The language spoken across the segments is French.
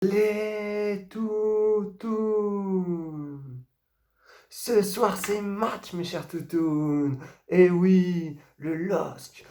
Les toutous. Ce soir c'est match mes chers toutous. Et oui, le LOSC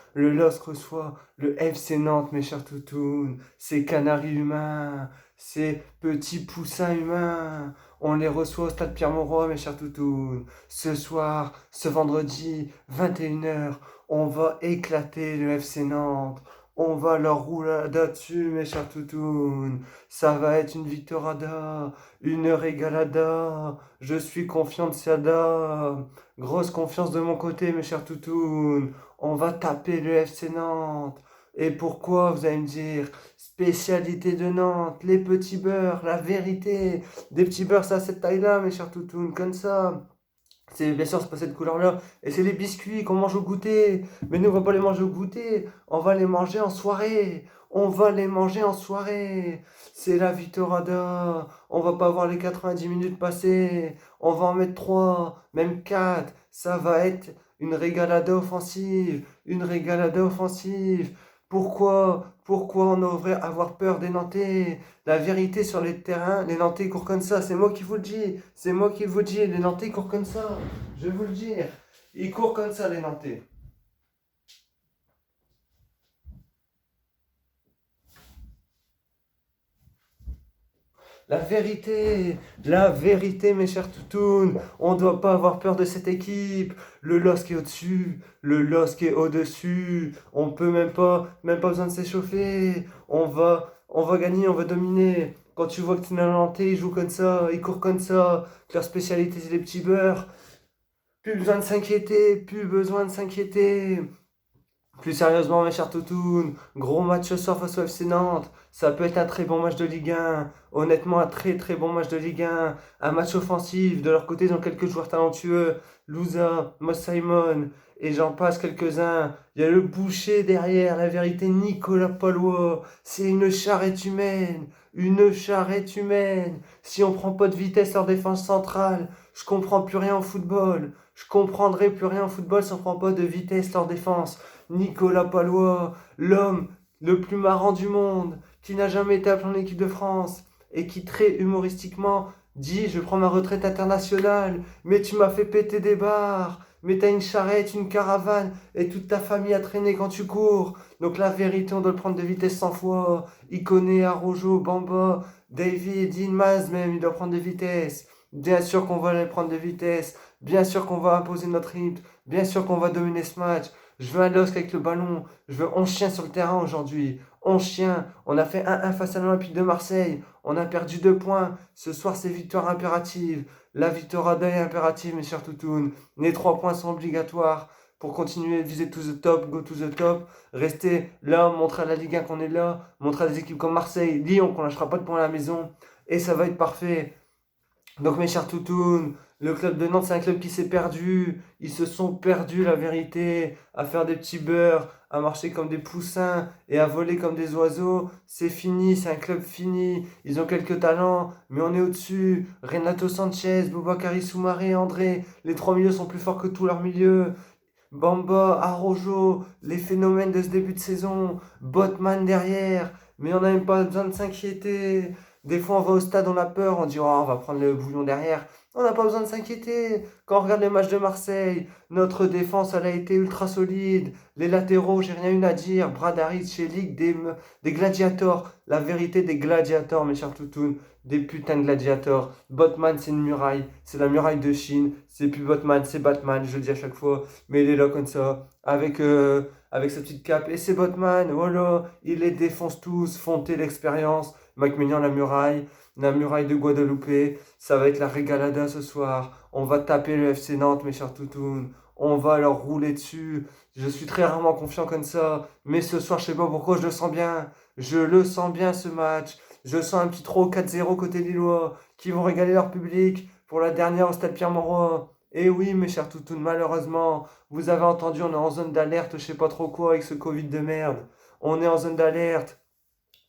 reçoit le FC Nantes mes chers toutous. Ces canaris humains, ces petits poussins humains. On les reçoit au stade Pierre-Mauroy mes chers toutous. Ce soir, ce vendredi, 21h, on va éclater le FC Nantes. On va leur rouler là-dessus mes chers toutous. Ça va être une victorada, une régalada. Je suis confiant de Sada. Grosse confiance de mon côté, mes chers toutous. On va taper le FC Nantes. Et pourquoi, vous allez me dire? Spécialité de Nantes, les petits beurres, la vérité. Des petits beurres, ça, cette taille-là, mes chers toutous, comme ça. C'est bien sûr, c'est pas cette couleur-là. Et c'est les biscuits qu'on mange au goûter. Mais nous, on va pas les manger au goûter. On va les manger en soirée. On va les manger en soirée. C'est la Vitorada. On va pas voir les 90 minutes passer. On va en mettre 3, même 4. Ça va être une régalada offensive. Une régalada offensive. Pourquoi on devrait avoir peur des Nantais? La vérité sur les terrains, les Nantais courent comme ça. C'est moi qui vous le dis. C'est moi qui vous le dis. Les Nantais courent comme ça. Je vais vous le dire. Ils courent comme ça, les Nantais. La vérité, mes chers toutounes, on ne doit pas avoir peur de cette équipe. Le LOSC est au-dessus, le LOSC est au-dessus. On peut même pas besoin de s'échauffer. On va gagner, on va dominer. Quand tu vois que tu n'as Nantais, ils jouent comme ça, ils courent comme ça, que leur spécialité c'est les petits beurres. Plus besoin de s'inquiéter, plus besoin de s'inquiéter. Plus sérieusement, mes chers toutounes, gros match ce soir face au FC Nantes. Ça peut être un très bon match de Ligue 1. Honnêtement, un très très bon match de Ligue 1. Un match offensif. De leur côté, ils ont quelques joueurs talentueux. Louza, Moss Simon, et j'en passe quelques-uns. Il y a le boucher derrière, la vérité, Nicolas Palois. C'est une charrette humaine. Une charrette humaine. Si on prend pas de vitesse en défense centrale, je comprends plus rien au football. Je comprendrai plus rien au football si on prend pas de vitesse en défense. Nicolas Palois, l'homme le plus marrant du monde, qui n'a jamais été appelé en équipe de France, et qui très humoristiquement dit je prends ma retraite internationale, mais tu m'as fait péter des barres, mais t'as une charrette, une caravane, et toute ta famille a traîné quand tu cours. Donc la vérité, on doit le prendre de vitesse 100 fois. Ikoné, Arojo, Bamba, David, Yilmaz même, il doit prendre de vitesse. Bien sûr qu'on va les prendre de vitesse. Bien sûr qu'on va imposer notre rythme. Bien sûr qu'on va dominer ce match. Je veux un LOSC avec le ballon. Je veux 11 chiens sur le terrain aujourd'hui. 11 chiens. On a fait 1-1 face à l'Olympique de Marseille. On a perdu 2 points. Ce soir, c'est victoire impérative. La victoire à deuil impérative, mes chers toutounes. Les 3 points sont obligatoires pour continuer de viser to the top, go to the top. Rester là, montrer à la Ligue 1 qu'on est là. Montrer à des équipes comme Marseille, Lyon qu'on lâchera pas de points à la maison. Et ça va être parfait. Donc mes chers toutounes, le club de Nantes, c'est un club qui s'est perdu. Ils se sont perdus, la vérité, à faire des petits beurres, à marcher comme des poussins et à voler comme des oiseaux. C'est fini, c'est un club fini. Ils ont quelques talents, mais on est au-dessus. Renato Sanchez, Boubakary Soumaré, André, les 3 milieux sont plus forts que tous leurs milieux. Bamba, Arojo, les phénomènes de ce début de saison, Botman derrière, mais on n'a même pas besoin de s'inquiéter. Des fois, on va au stade, on a peur, on dit oh, on va prendre le bouillon derrière. On n'a pas besoin de s'inquiéter. Quand on regarde les matchs de Marseille, notre défense, elle a été ultra solide. Les latéraux, j'ai rien eu à dire. Bradaris, Chelik, des gladiators. La vérité des gladiators, mes chers toutounes. Des putains de gladiators. Botman, c'est une muraille. C'est la muraille de Chine. C'est plus Botman, c'est Batman, je le dis à chaque fois. Mais il est là comme ça, avec sa petite cape. Et c'est Botman, voilà. Il les défonce tous. Fonter l'expérience. Mike Maignan, la muraille de Guadeloupe. Ça va être la régalada ce soir. On va taper le FC Nantes, mes chers toutounes. On va leur rouler dessus. Je suis très rarement confiant comme ça. Mais ce soir, je sais pas pourquoi, je le sens bien. Je le sens bien ce match. Je sens un petit 3 4-0 côté Lillois qui vont régaler leur public pour la dernière au stade Pierre-Mauroy. Et oui, mes chers toutounes, malheureusement, vous avez entendu, on est en zone d'alerte, je sais pas trop quoi avec ce Covid de merde. On est en zone d'alerte.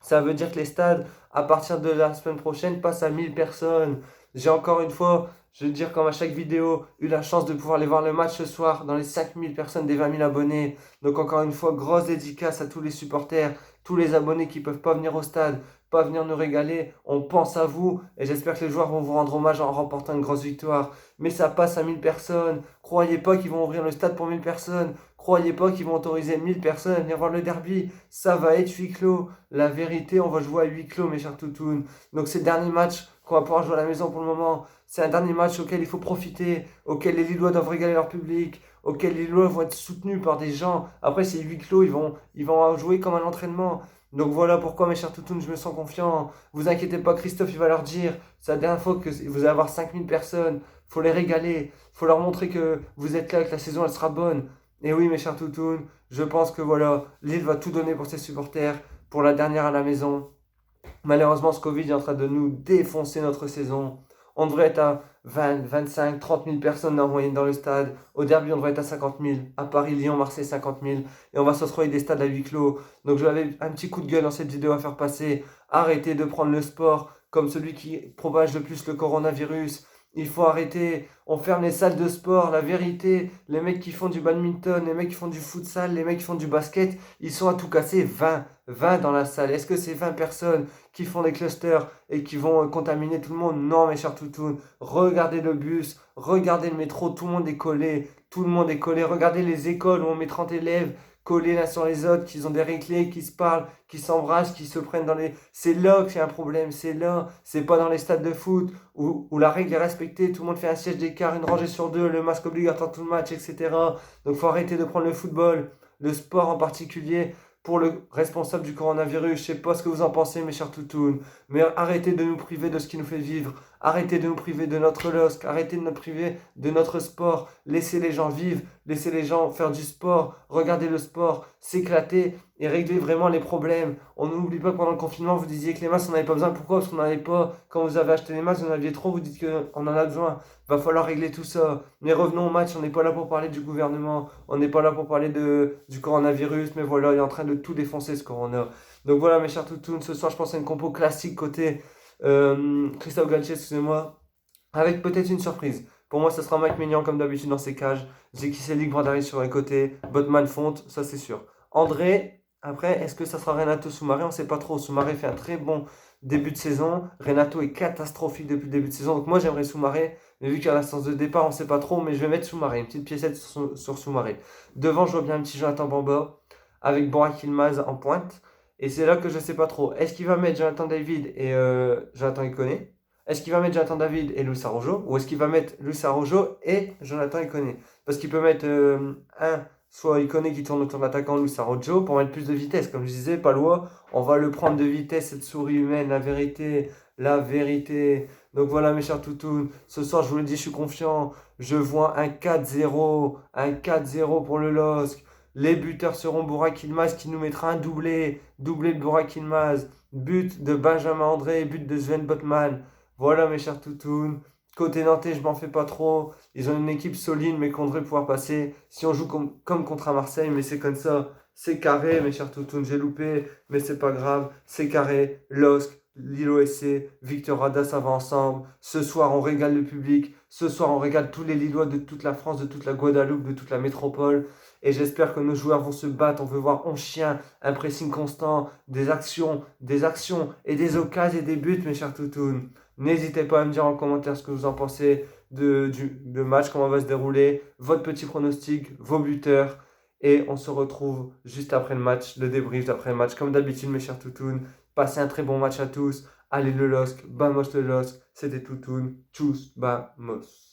Ça veut dire que les stades, à partir de la semaine prochaine, passent à 1000 personnes. J'ai encore une fois, je veux dire, comme à chaque vidéo, eu la chance de pouvoir aller voir le match ce soir dans les 5000 personnes des 20 000 abonnés. Donc encore une fois, grosse dédicace à tous les supporters tous les abonnés qui peuvent pas venir au stade, pas venir nous régaler, on pense à vous et j'espère que les joueurs vont vous rendre hommage en remportant une grosse victoire. Mais ça passe à 1000 personnes. Croyez pas qu'ils vont ouvrir le stade pour 1000 personnes. Croyez pas qu'ils vont autoriser 1000 personnes à venir voir le derby. Ça va être huis clos. La vérité, on va jouer à huis clos, mes chers toutounes. Donc c'est le dernier match qu'on va pouvoir jouer à la maison pour le moment. C'est un dernier match auquel il faut profiter, auquel les Lillois doivent régaler leur public, auquel les Lillois vont être soutenus par des gens. Après, c'est huis clos, ils vont jouer comme un entraînement. Donc voilà pourquoi, mes chers toutounes, je me sens confiant. Vous inquiétez pas, Christophe, il va leur dire. C'est la dernière fois que vous allez avoir 5000 personnes. Faut les régaler. Faut leur montrer que vous êtes là, que la saison, elle sera bonne. Et oui, mes chers toutounes, je pense que voilà, Lille va tout donner pour ses supporters, pour la dernière à la maison. Malheureusement, ce Covid est en train de nous défoncer notre saison. On devrait être à 20, 25, 30 000 personnes en moyenne dans le stade. Au derby, on devrait être à 50 000. À Paris, Lyon, Marseille, 50 000. Et on va se retrouver avec des stades à huis clos. Donc j'avais un petit coup de gueule dans cette vidéo à faire passer. Arrêtez de prendre le sport comme celui qui propage le plus le coronavirus. Il faut arrêter. On ferme les salles de sport. La vérité, les mecs qui font du badminton, les mecs qui font du futsal, les mecs qui font du basket, ils sont à tout casser 20 dans la salle. Est-ce que c'est 20 personnes qui font des clusters et qui vont contaminer tout le monde? Non, mes chers toutounes. Regardez le bus, regardez le métro, tout le monde est collé. Tout le monde est collé. Regardez les écoles où on met 30 élèves collés l'un sur les autres, qui ont des réclés, qui se parlent, qui s'embrassent, qui se prennent dans les... C'est là qu'il y a un problème, c'est là. C'est pas dans les stades de foot où la règle est respectée, tout le monde fait un siège d'écart, une rangée sur deux, le masque obligatoire tout le match, etc. Donc faut arrêter de prendre le football, le sport en particulier, pour le responsable du coronavirus. Je sais pas ce que vous en pensez, mes chers toutounes, mais arrêtez de nous priver de ce qui nous fait vivre. Arrêtez de nous priver de notre LOSC. Arrêtez de nous priver de notre sport. Laissez les gens vivre. Laissez les gens faire du sport. Regardez le sport, s'éclater et régler vraiment les problèmes. On n'oublie pas que pendant le confinement, vous disiez que les masques, on n'avait pas besoin. Pourquoi? Parce qu'on n'en avait pas. Quand vous avez acheté les masques, vous en aviez trop. Vous dites qu'on en a besoin. Va falloir régler tout ça. Mais revenons au match. On n'est pas là pour parler du gouvernement. On n'est pas là pour parler du coronavirus. Mais voilà, il est en train de tout défoncer ce corona. Donc voilà, mes chers toutounes. Ce soir, je pense à une compo classique côté Christophe Galtier, excusez-moi. Avec peut-être une surprise. Pour moi, ce sera Mike Maignan comme d'habitude dans ses cages. Zeki Selik, Brandary sur les côtés. Botman Fonte, ça c'est sûr. André, après, est-ce que ça sera Renato Soumaré? On ne sait pas trop. Soumaré fait un très bon début de saison. Renato est catastrophique depuis le début de saison. Donc moi, j'aimerais Soumaré. Mais vu qu'il y a l'instance de départ, on ne sait pas trop. Mais je vais mettre Soumaré. Une petite piécette sur Soumaré. Devant, je vois bien un petit Jonathan Bamba avec Burak Yilmaz en pointe. Et c'est là que je ne sais pas trop. Est-ce qu'il va mettre Jonathan David et Jonathan Iconé? Est-ce qu'il va mettre Jonathan David et Luis Araujo? Ou est-ce qu'il va mettre Luis Araujo et Jonathan Iconé? Parce qu'il peut mettre soit Iconé qui tourne autour de l'attaquant, Luis Araujo, pour mettre plus de vitesse. Comme je disais, Palois, on va le prendre de vitesse, cette souris humaine, la vérité, la vérité. Donc voilà, mes chers toutous, ce soir, je vous le dis, je suis confiant. Je vois un 4-0, un 4-0 pour le LOSC. Les buteurs seront Burak Yilmaz qui nous mettra un doublé de Burak Yilmaz, but de Benjamin André, but de Sven Botman. Voilà, mes chers toutounes. Côté nantais, je m'en fais pas trop. Ils ont une équipe solide, mais qu'on devrait pouvoir passer si on joue comme contre un Marseille. Mais c'est comme ça. C'est carré, mes chers toutounes. J'ai loupé, mais c'est pas grave. C'est carré. LOSC, Lilo SC, Victor Rada, ça va ensemble. Ce soir, on régale le public. Ce soir, on régale tous les Lillois de toute la France, de toute la Guadeloupe, de toute la métropole. Et j'espère que nos joueurs vont se battre. On veut voir 11 chiens, un pressing constant, des actions et des occasions et des buts, mes chers toutounes. N'hésitez pas à me dire en commentaire ce que vous en pensez de match, comment va se dérouler, votre petit pronostic, vos buteurs. Et on se retrouve juste après le match, le débrief d'après le match. Comme d'habitude, mes chers toutounes, passez un très bon match à tous. Allez le LOSC, vamos le LOSC, c'était Toutoun, tchuss, vamos.